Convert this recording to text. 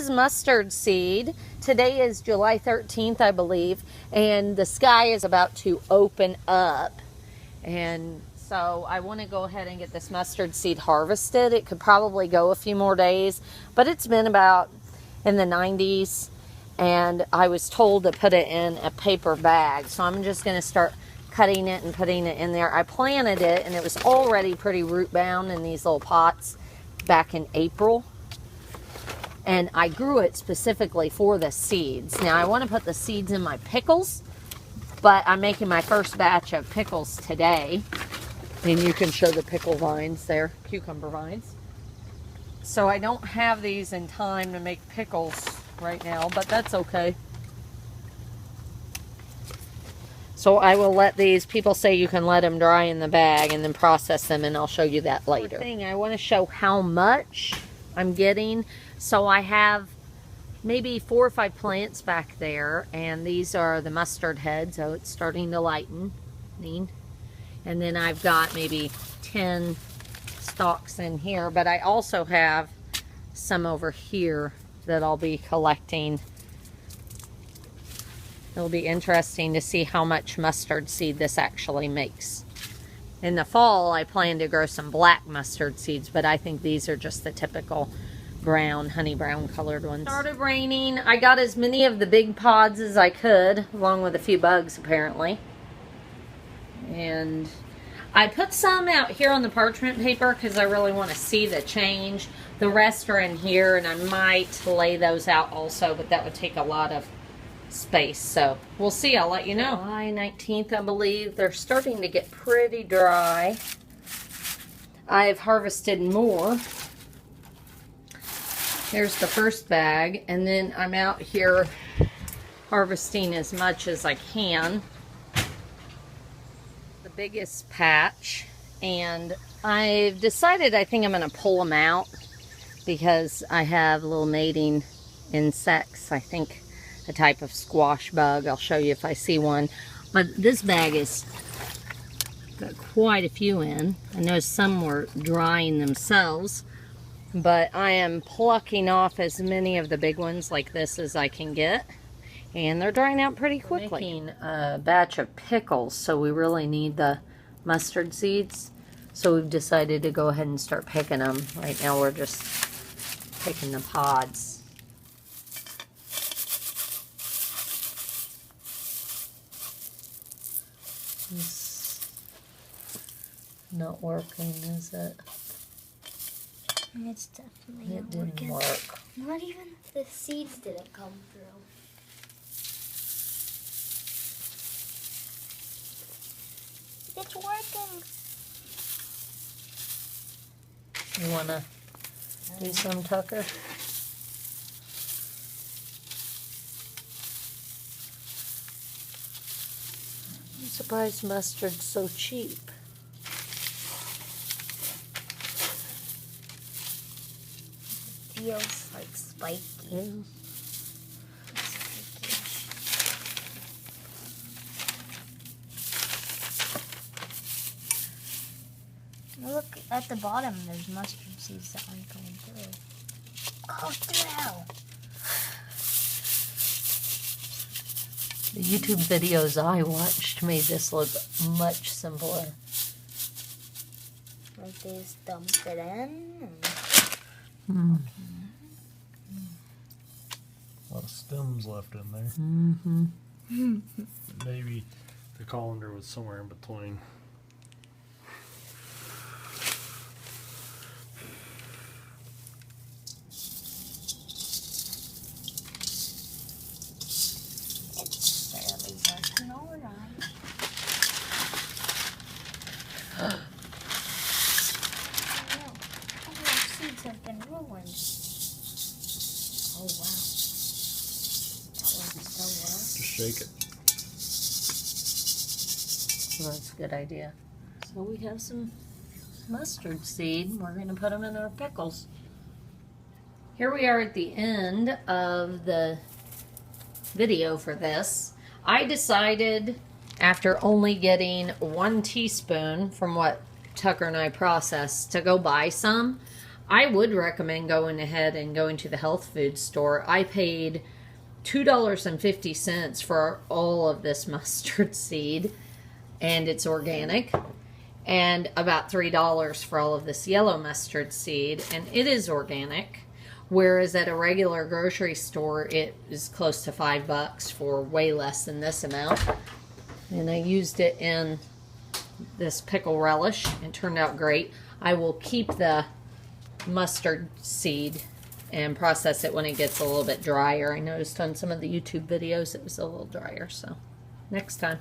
is mustard seed. Today is July 13th, I believe, and the sky is about to open up. And so I want to go ahead and get this mustard seed harvested. It could probably go a few more days, but it's been about in the 90s, and I was told to put it in a paper bag. So I'm just going to start cutting it and putting it in there. I planted it, and it was already pretty root bound in these little pots back in April. And I grew it specifically for the seeds. Now I want to put the seeds in my pickles, but I'm making my first batch of pickles today. And you can show the pickle vines there, cucumber vines. So I don't have these in time to make pickles right now, but that's okay. So I will let these, people say you can let them dry in the bag and then process them, and I'll show you that later. I want to show how much I'm getting. So I have maybe 4 or 5 plants back there, and these are the mustard heads, so it's starting to lighten. And then I've got maybe 10 stalks in here, but I also have some over here that I'll be collecting. It'll be interesting to see how much mustard seed this actually makes. In the fall, I plan to grow some black mustard seeds, but I think these are just the typical brown, honey brown colored ones. It started raining. I got as many of the big pods as I could, along with a few bugs apparently. And I put some out here on the parchment paper because I really want to see the change. The rest are in here, and I might lay those out also, but that would take a lot of space. So we'll see. I'll let you know. July 19th, I believe. They're starting to get pretty dry. I've harvested more. Here's the first bag, and then I'm out here harvesting as much as I can. The biggest patch, and I've decided I think I'm going to pull them out because I have little mating insects. I think a type of squash bug. I'll show you if I see one. But this bag is got quite a few in. I know some were drying themselves, but I am plucking off as many of the big ones like this as I can get, and they're drying out pretty quickly. We're making a batch of pickles, so we really need the mustard seeds, so we've decided to go ahead and start picking them. Right now we're just picking the pods. It's not working, is it? It's definitely It didn't work. Not even the seeds didn't come through. It's working. You wanna do some, Tucker? I'm surprised mustard's so cheap. Feels like spiky. Yeah. Look at the bottom, there's mustard seeds that aren't going through. Go through! The YouTube videos I watched made this look much simpler. Like they just dump it in. A lot of stems left in there. Mm-hmm. Maybe the colander was somewhere in between. It's barely working alright. All our seeds have been ruined. Oh wow. That worked so well. Just shake it. Well, that's a good idea. So we have some mustard seed. We're going to put them in our pickles. Here we are at the end of the video for this. I decided, after only getting 1 teaspoon from what Tucker and I processed, to go buy some. I would recommend going ahead and going to the health food store. I paid $2.50 for all of this mustard seed, and it's organic, and about $3 for all of this yellow mustard seed, and it is organic. Whereas at a regular grocery store, it is close to $5 for way less than this amount. And I used it in this pickle relish. It turned out great. I will keep the mustard seed and process it when it gets a little bit drier. I noticed on some of the YouTube videos it was a little drier, so next time.